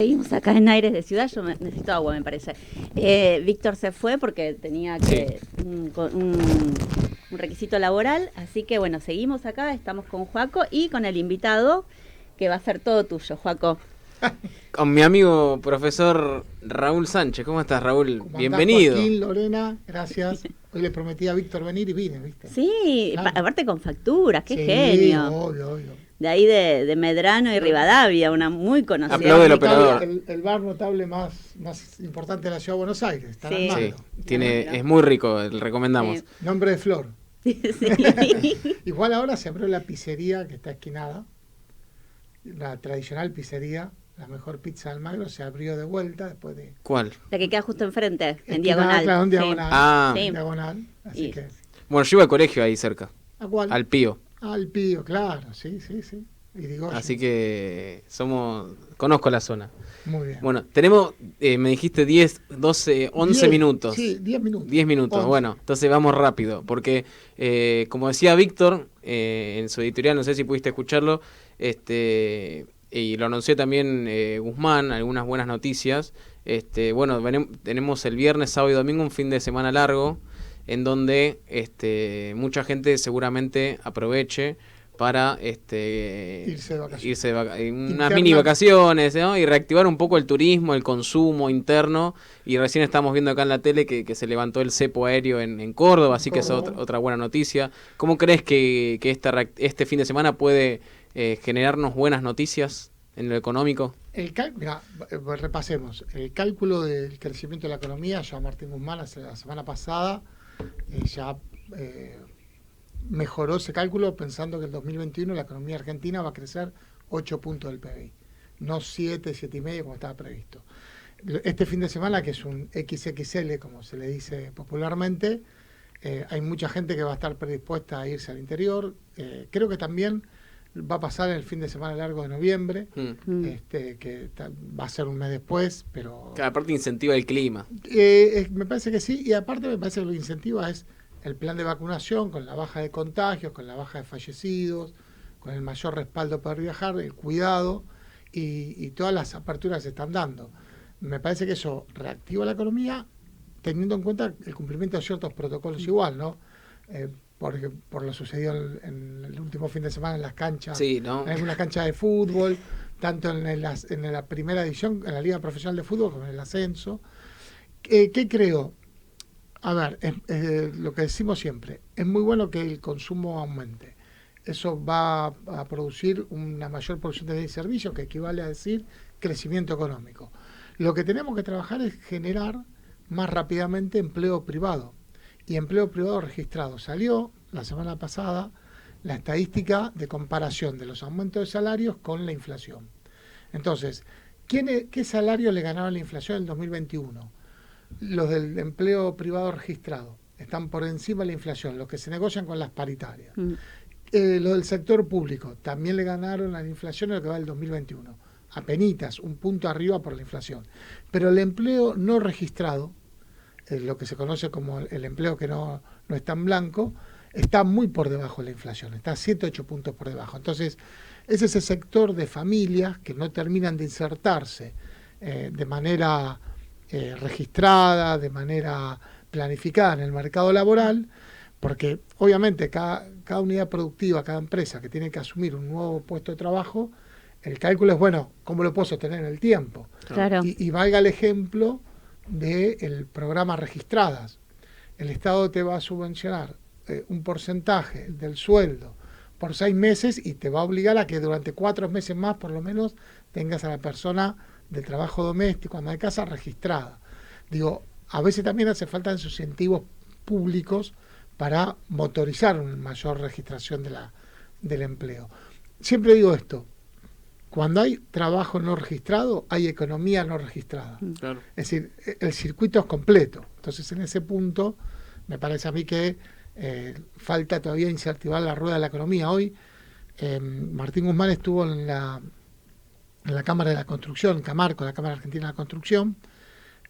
Seguimos acá en Aires de Ciudad, yo necesito agua, me parece. Víctor se fue porque tenía que un requisito laboral, así que bueno, seguimos acá, estamos con Joaco y con el invitado que va a ser todo tuyo, Joaco. Con mi amigo profesor Raúl Sánchez. ¿Cómo estás, Raúl? Bienvenido. Joaquín, Lorena, gracias. Hoy le prometí a Víctor venir y vine, ¿viste? Sí, claro. Aparte con facturas, qué sí, genio. Obvio. De ahí de Medrano y Rivadavia, una muy conocida. Aplaude el operador. El bar notable más importante de la ciudad de Buenos Aires. Está Sí. armando. Sí, es muy rico, le recomendamos. Nombre de Flor. Sí. Igual ahora se abrió la pizzería que está esquinada. La tradicional pizzería, la mejor pizza de Almagro, se abrió de vuelta después de... ¿Cuál? La que queda justo enfrente, en esquinada, diagonal. Claro, en Sí. diagonal. Ah. Sí. En diagonal. Así que... Bueno, yo iba al colegio ahí cerca, ¿A cuál? al Pío. Al Pío, claro, sí. Y digo, Así que conozco la zona. muy bien. Bueno, tenemos, me dijiste 10, 12, 11 minutos. Sí, 10 minutos. 10 minutos, 11. Bueno, entonces vamos rápido, porque como decía Víctor, en su editorial, no sé si pudiste escucharlo, y lo anunció también Guzmán, algunas buenas noticias. Bueno, tenemos el viernes, sábado y domingo un fin de semana largo, en donde mucha gente seguramente aproveche para Irse de vacaciones. Unas mini vacaciones, ¿no? Y reactivar un poco el turismo, el consumo interno. Y recién estamos viendo acá en la tele que se levantó el cepo aéreo en Córdoba, así que es otra buena noticia. ¿Cómo crees que este fin de semana puede generarnos buenas noticias en lo económico? Mirá, repasemos. El cálculo del crecimiento de la economía, ya Martín Guzmán la semana pasada ya mejoró ese cálculo pensando que en 2021 la economía argentina va a crecer 8 puntos del PBI, no 7, 7,5 como estaba previsto. Este fin de semana, que es un XXL, como se le dice popularmente, hay mucha gente que va a estar predispuesta a irse al interior. Creo que también va a pasar el fin de semana largo de noviembre, que va a ser un mes después, pero... Que aparte incentiva el clima. Me parece que sí, y aparte me parece que lo que incentiva es el plan de vacunación, con la baja de contagios, con la baja de fallecidos, con el mayor respaldo para viajar, el cuidado, y todas las aperturas se están dando. Me parece que eso reactiva la economía, teniendo en cuenta el cumplimiento de ciertos protocolos igual, ¿no? Por lo sucedido en el último fin de semana en las canchas, sí, ¿no? En algunas canchas de fútbol, tanto en la primera división, en la Liga Profesional de Fútbol, como en el ascenso. ¿Qué creo? A ver, lo que decimos siempre, es muy bueno que el consumo aumente. Eso va a producir una mayor producción de bienes y servicios, que equivale a decir crecimiento económico. Lo que tenemos que trabajar es generar más rápidamente empleo privado. Y empleo privado registrado. Salió la semana pasada la estadística de comparación de los aumentos de salarios con la inflación. Entonces, ¿qué salario le ganaba la inflación en el 2021? Los del empleo privado registrado. Están por encima de la inflación, los que se negocian con las paritarias. Los del sector público también le ganaron a la inflación en lo que va del 2021. Apenitas, un punto arriba por la inflación. Pero el empleo no registrado, lo que se conoce como el empleo que no está en blanco, está muy por debajo de la inflación, está 7, 8 puntos por debajo. Entonces, es ese sector de familias que no terminan de insertarse de manera registrada, de manera planificada en el mercado laboral, porque obviamente cada unidad productiva, cada empresa que tiene que asumir un nuevo puesto de trabajo, el cálculo es, bueno, ¿cómo lo puedo sostener en el tiempo? Claro. Y valga el ejemplo del programa Registradas. El Estado te va a subvencionar un porcentaje del sueldo por 6 meses y te va a obligar a que durante 4 meses más por lo menos tengas a la persona de trabajo doméstico, ama de casa, registrada. Digo, a veces también hace falta esos incentivos públicos para motorizar una mayor registración del empleo. Siempre digo esto, cuando hay trabajo no registrado, hay economía no registrada. Claro. Es decir, el circuito es completo. Entonces, en ese punto, me parece a mí que falta todavía incentivar la rueda de la economía. Hoy, Martín Guzmán estuvo en la Cámara de la Construcción, Camarco, la Cámara Argentina de la Construcción,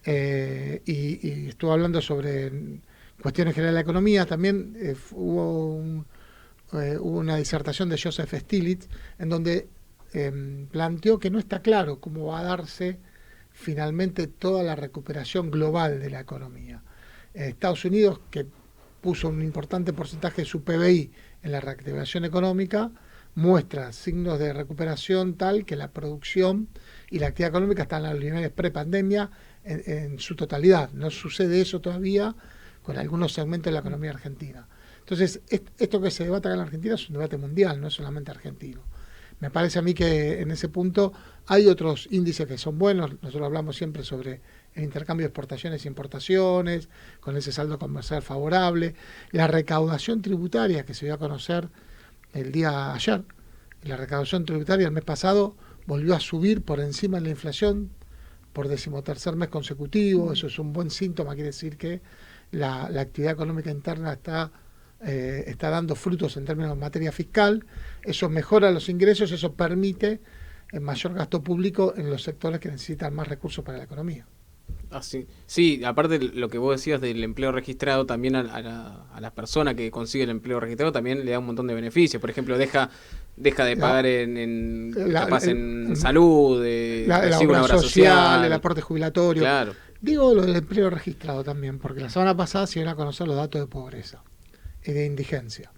y estuvo hablando sobre cuestiones generales de la economía. También hubo una disertación de Joseph Stiglitz, en donde planteó que no está claro cómo va a darse finalmente toda la recuperación global de la economía. Estados Unidos, que puso un importante porcentaje de su PBI en la reactivación económica, muestra signos de recuperación tal que la producción y la actividad económica están a los niveles prepandemia en su totalidad. No sucede eso todavía con algunos segmentos de la economía argentina. Entonces, esto que se debate acá en la Argentina es un debate mundial, no es solamente argentino. Me parece a mí que en ese punto hay otros índices que son buenos. Nosotros hablamos siempre sobre el intercambio de exportaciones e importaciones, con ese saldo comercial favorable, la recaudación tributaria que se dio a conocer el día ayer. La recaudación tributaria el mes pasado volvió a subir por encima de la inflación por 13º mes consecutivo. Eso es un buen síntoma, quiere decir que la actividad económica interna está dando frutos en términos de materia fiscal. Eso mejora los ingresos, eso permite mayor gasto público en los sectores que necesitan más recursos para la economía. Ah, sí. Sí, aparte lo que vos decías del empleo registrado, también a la persona que consigue el empleo registrado también le da un montón de beneficios. Por ejemplo, deja de pagar en salud, la obra social, el aporte jubilatorio. Claro. Digo lo del empleo registrado también, porque la semana pasada se iban a conocer los datos de pobreza y de indigencia.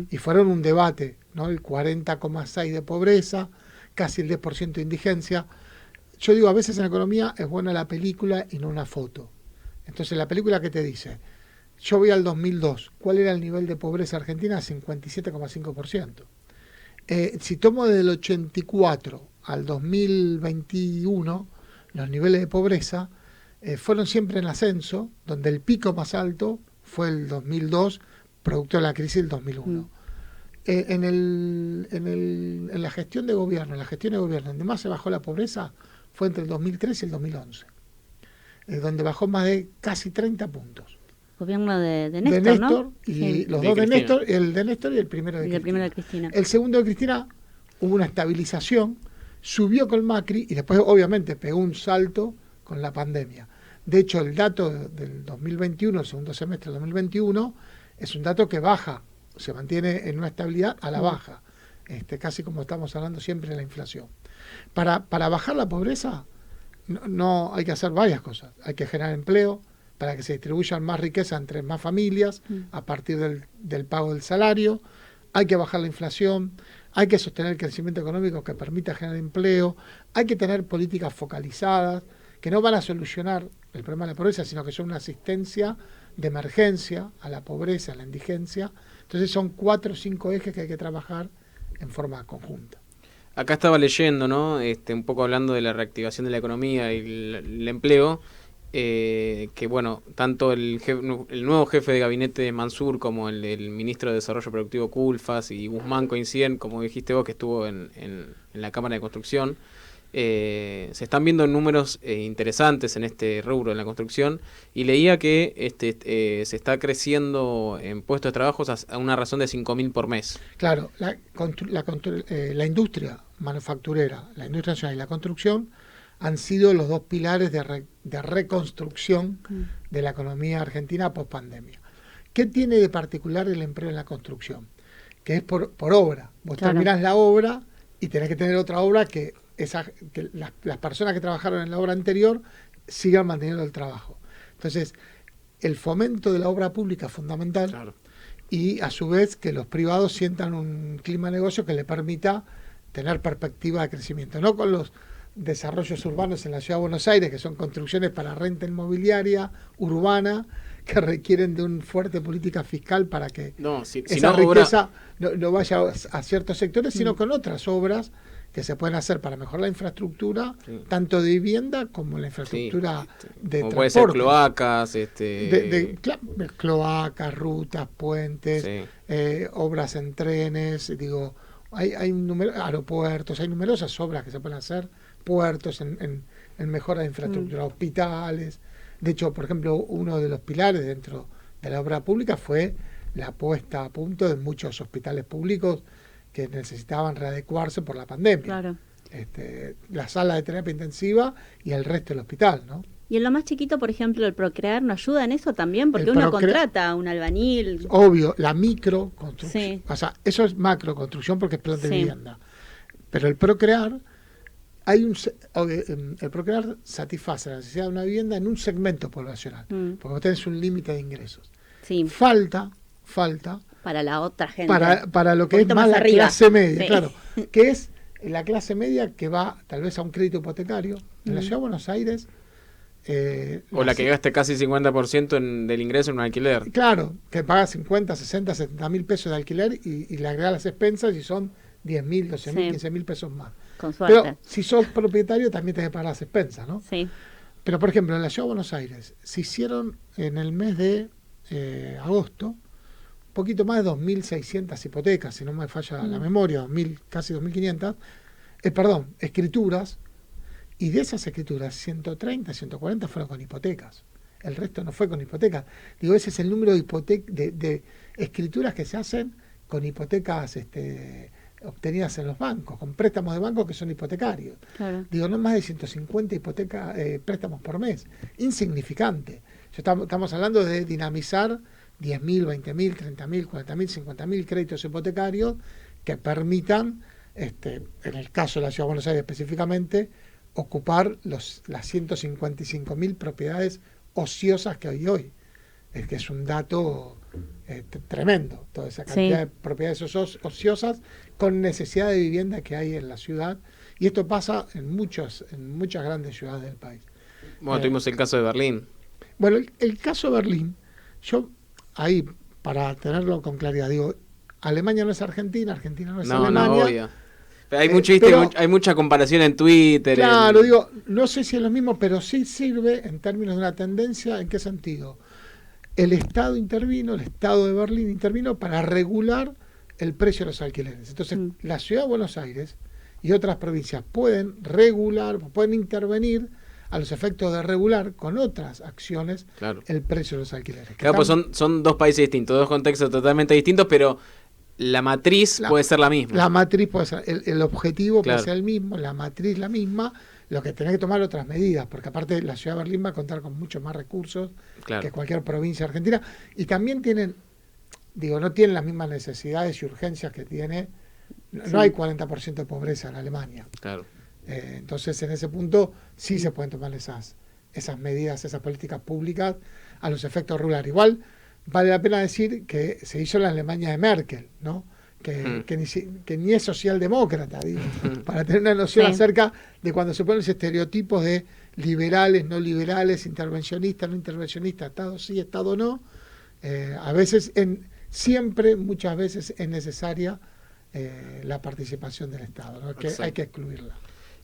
Y fueron un debate, ¿no? El 40,6% de pobreza, casi el 10% de indigencia. Yo digo, a veces en economía es buena la película y no una foto. Entonces, la película que te dice, yo voy al 2002, ¿cuál era el nivel de pobreza argentina? 57,5%. Si tomo desde el 84 al 2021, los niveles de pobreza fueron siempre en ascenso, donde el pico más alto fue el 2002, producto de la crisis del 2001. En la gestión de gobierno, donde más se bajó la pobreza fue entre el 2003 y el 2011, donde bajó más de casi 30 puntos. Gobierno de Néstor, ¿no? Y sí. los de dos Cristina. de Néstor, el de Néstor y el primero de Cristina. El segundo de Cristina hubo una estabilización, subió con Macri y después obviamente pegó un salto con la pandemia. De hecho, el dato del 2021, el segundo semestre del 2021, es un dato que baja, se mantiene en una estabilidad a la baja, casi como estamos hablando siempre de la inflación. Para bajar la pobreza no hay que hacer varias cosas. Hay que generar empleo para que se distribuyan más riqueza entre más familias a partir del pago del salario. Hay que bajar la inflación, hay que sostener el crecimiento económico que permita generar empleo, hay que tener políticas focalizadas que no van a solucionar el problema de la pobreza, sino que son una asistencia de emergencia a la pobreza, a la indigencia. Entonces son 4 o 5 ejes que hay que trabajar en forma conjunta. Acá estaba leyendo, ¿no? Un poco hablando de la reactivación de la economía y el empleo, que bueno, tanto el nuevo jefe de gabinete de Mansur como el ministro de Desarrollo Productivo Culfas y Guzmán coinciden, como dijiste vos, que estuvo en la Cámara de Construcción. Se están viendo números interesantes en este rubro, en la construcción, y leía que se está creciendo en puestos de trabajo a una razón de 5.000 por mes. Claro, la industria manufacturera, la industria nacional y la construcción han sido los dos pilares de reconstrucción de la economía argentina post pandemia. ¿Qué tiene de particular el empleo en la construcción? Que es por obra. Vos terminás la obra y tenés que tener otra obra que las personas que trabajaron en la obra anterior sigan manteniendo el trabajo. Entonces, el fomento de la obra pública es fundamental. Claro. Y a su vez que los privados sientan un clima de negocio que le permita tener perspectiva de crecimiento, no con los desarrollos urbanos en la Ciudad de Buenos Aires, que son construcciones para renta inmobiliaria urbana, que requieren de una fuerte política fiscal para que esa riqueza no vaya a ciertos sectores, sino con otras obras que se pueden hacer para mejorar la infraestructura, tanto de vivienda como la infraestructura de transporte. Puede ser cloacas, cloacas, rutas, puentes, obras en trenes, hay aeropuertos, hay numerosas obras que se pueden hacer, puertos en mejora de infraestructura, hospitales. De hecho, por ejemplo, uno de los pilares dentro de la obra pública fue la puesta a punto de muchos hospitales públicos que necesitaban readecuarse por la pandemia. Claro. La sala de terapia intensiva y el resto del hospital, ¿no? Y en lo más chiquito, por ejemplo, el Procrear no ayuda en eso también, porque uno contrata a un albañil. Obvio, la microconstrucción. Sí. O sea, eso es macroconstrucción porque es plan de vivienda. Pero el Procrear, el Procrear satisface la necesidad de una vivienda en un segmento poblacional, porque vos tenés un límite de ingresos. Sí. Falta para la otra gente. Para lo que es más la arriba. clase media, Sí. claro, que es la clase media que va tal vez a un crédito hipotecario. En la ciudad de Buenos Aires... o la que gaste casi 50% del ingreso en un alquiler. Claro, que paga 50, 60, 70 mil pesos de alquiler y le agrega las expensas y son 10 mil, 12 mil, 15 mil pesos más. Con suerte. Pero si sos propietario también tenés que pagar las expensas, ¿no? Sí. Pero, por ejemplo, en la ciudad de Buenos Aires se hicieron en el mes de agosto un poquito más de 2.600 hipotecas, si no me falla la memoria, casi 2.500, escrituras, y de esas escrituras 130, 140 fueron con hipotecas. El resto no fue con hipotecas. Digo, ese es el número de escrituras que se hacen con hipotecas obtenidas en los bancos, con préstamos de bancos que son hipotecarios. Claro. Digo, no más de 150 préstamos por mes. Insignificante. Estamos hablando de dinamizar 10.000, 20.000, 30.000, 40.000, 50.000 créditos hipotecarios que permitan, en el caso de la Ciudad de Buenos Aires específicamente, ocupar las 155.000 propiedades ociosas que hay hoy. Es que es un dato tremendo, toda esa cantidad de propiedades ociosas con necesidad de vivienda que hay en la ciudad. Y esto pasa en muchas grandes ciudades del país. Bueno, tuvimos el caso de Berlín. Bueno, el caso de Berlín, yo ahí, para tenerlo con claridad, digo, Alemania no es Argentina, Argentina no es Alemania. No, obvio. Pero hay mucha comparación en Twitter. Claro, digo, no sé si es lo mismo, pero sí sirve en términos de una tendencia. ¿En qué sentido? El Estado de Berlín intervino para regular el precio de los alquileres. Entonces, la Ciudad de Buenos Aires y otras provincias pueden regular, pueden intervenir a los efectos de regular con otras acciones el precio de los alquileres. Claro, pues son dos países distintos, dos contextos totalmente distintos, pero la matriz puede ser la misma. La matriz puede ser, el objetivo puede ser el mismo, la matriz la misma, lo que tenés que tomar otras medidas, porque aparte la Ciudad de Berlín va a contar con muchos más recursos que cualquier provincia argentina, y también no tienen las mismas necesidades y urgencias que tiene, no hay 40% de pobreza en Alemania. Claro. Entonces, en ese punto sí se pueden tomar esas medidas, esas políticas públicas a los efectos regulares. Igual vale la pena decir que se hizo en la Alemania de Merkel, ¿no? Que ni es socialdemócrata, digo, para tener una noción acerca de cuando se ponen los estereotipos de liberales, no liberales, intervencionistas, no intervencionistas, Estado sí, Estado no. A veces, muchas veces es necesaria la participación del Estado, ¿no? Que hay que excluirla.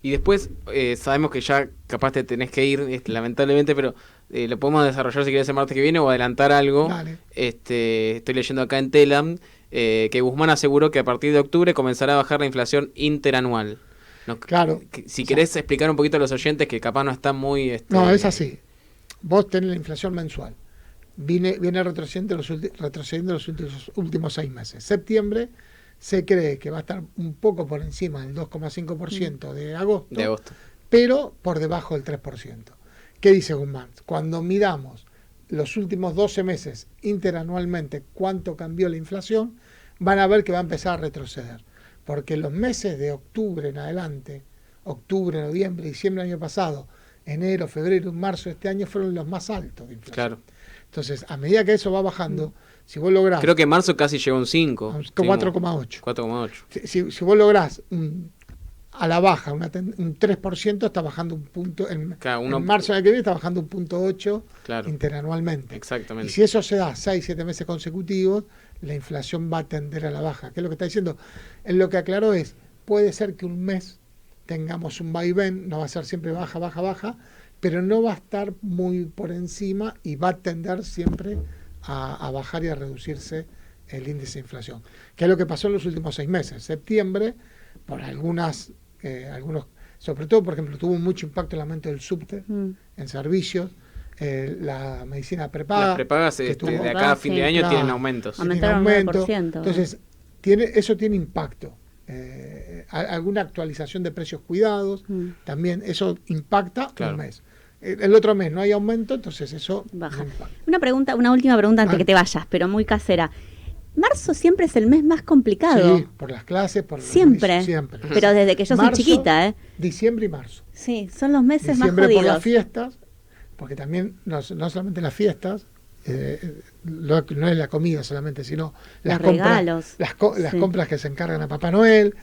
Y después, sabemos que ya capaz te tenés que ir, lamentablemente, pero lo podemos desarrollar si querés el martes que viene o adelantar algo. Dale. Estoy leyendo acá en Telam que Guzmán aseguró que a partir de octubre comenzará a bajar la inflación interanual. No, claro. Si querés explicar un poquito a los oyentes que capaz no están muy... No, es así. Vos tenés la inflación mensual. Viene retrocediendo los últimos 6 meses. Septiembre se cree que va a estar un poco por encima del 2,5% de agosto, pero por debajo del 3%. ¿Qué dice Guzmán? Cuando midamos los últimos 12 meses interanualmente cuánto cambió la inflación, van a ver que va a empezar a retroceder. Porque los meses de octubre en adelante, octubre, noviembre, diciembre del año pasado, enero, febrero, marzo de este año fueron los más altos de inflación. Claro. Entonces, a medida que eso va bajando, si vos lográs... Creo que en marzo casi llegó un 5. 4,8. 4,8. Si vos lográs a la baja un 3%, está bajando un punto... En marzo del que viene está bajando un 0,8 interanualmente. Exactamente. Y si eso se da 6, 7 meses consecutivos, la inflación va a tender a la baja. ¿Qué es lo que está diciendo? En lo que aclaró es, puede ser que un mes tengamos un vaivén, no va a ser siempre baja, baja, baja, pero no va a estar muy por encima y va a tender siempre a bajar y a reducirse el índice de inflación. ¿Qué es lo que pasó en los últimos 6 meses? Septiembre, por algunos, sobre todo, por ejemplo, tuvo mucho impacto el aumento del subte en servicios, la medicina prepaga. Las prepagas de acá a fin de año tienen aumentos. Aumentaron 9%. Entonces, eso tiene impacto. Alguna actualización de precios cuidados, también eso impacta un mes. El otro mes no hay aumento, entonces eso baja. No impacta. Una última pregunta antes que te vayas, pero muy casera. marzo siempre es el mes más complicado. Sí, por las clases, por Siempre. siempre. Pero desde que yo soy Marzo, chiquita, ¿eh? Diciembre y marzo. Sí, son los meses Diciembre más por las jodidos. fiestas, porque también no solamente las fiestas, no es la comida solamente, sino las Los regalos. las Sí. compras que se encargan a Papá Noel,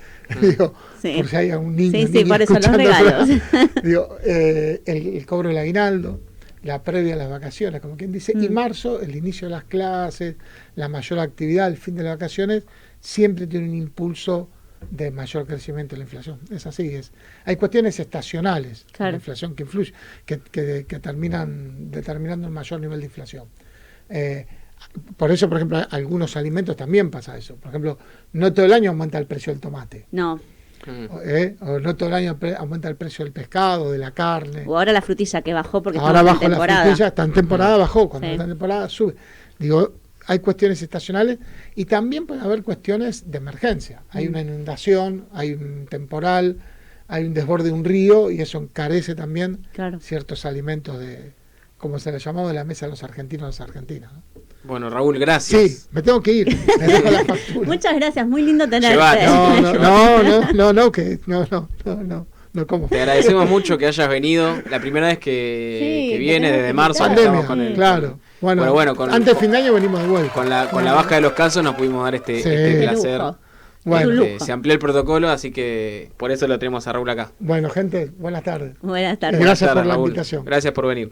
digo, Sí. por si hay algún niño. Sí, sí, niña por eso los escuchando, regalos. digo, el cobro del aguinaldo, la previa a las vacaciones, como quien dice, y marzo, el inicio de las clases, la mayor actividad, el fin de las vacaciones, siempre tiene un impulso de mayor crecimiento de la inflación. Es así, hay cuestiones estacionales de Claro. la inflación que influyen, que terminan determinando un mayor nivel de inflación. Por eso, por ejemplo, algunos alimentos también pasa eso. Por ejemplo, no todo el año aumenta el precio del tomate. No. O no todo el año aumenta el precio del pescado, de la carne. O ahora la frutilla que bajó porque Ahora estamos bajo en la temporada. frutilla, está en temporada, bajó. Cuando Sí. está en temporada, sube. Digo, hay cuestiones estacionales y también puede haber cuestiones de emergencia. Hay una inundación, hay un temporal, hay un desborde de un río y eso encarece también Claro. ciertos alimentos de, como se le llamó, de la mesa de los argentinos y las argentinas, ¿no? Bueno, Raúl, gracias. Sí, me tengo que ir. Me dejo la factura. Muchas gracias, muy lindo tenerte. Llevate. No, ¿cómo? Te agradecemos mucho que hayas venido. La primera vez que Sí, viene tenés desde que marzo. invitar. estamos Pandemia, claro. Bueno, bueno, antes de fin de año venimos de vuelta. con la baja de los casos nos pudimos dar este Sí. placer. Lujo. Bueno. Es un lujo. Se amplió el protocolo, así que por eso lo tenemos a Raúl acá. Bueno, gente, buenas tardes. Buenas tardes. Gracias Buenas tardes, por la Raúl. invitación. Gracias por venir.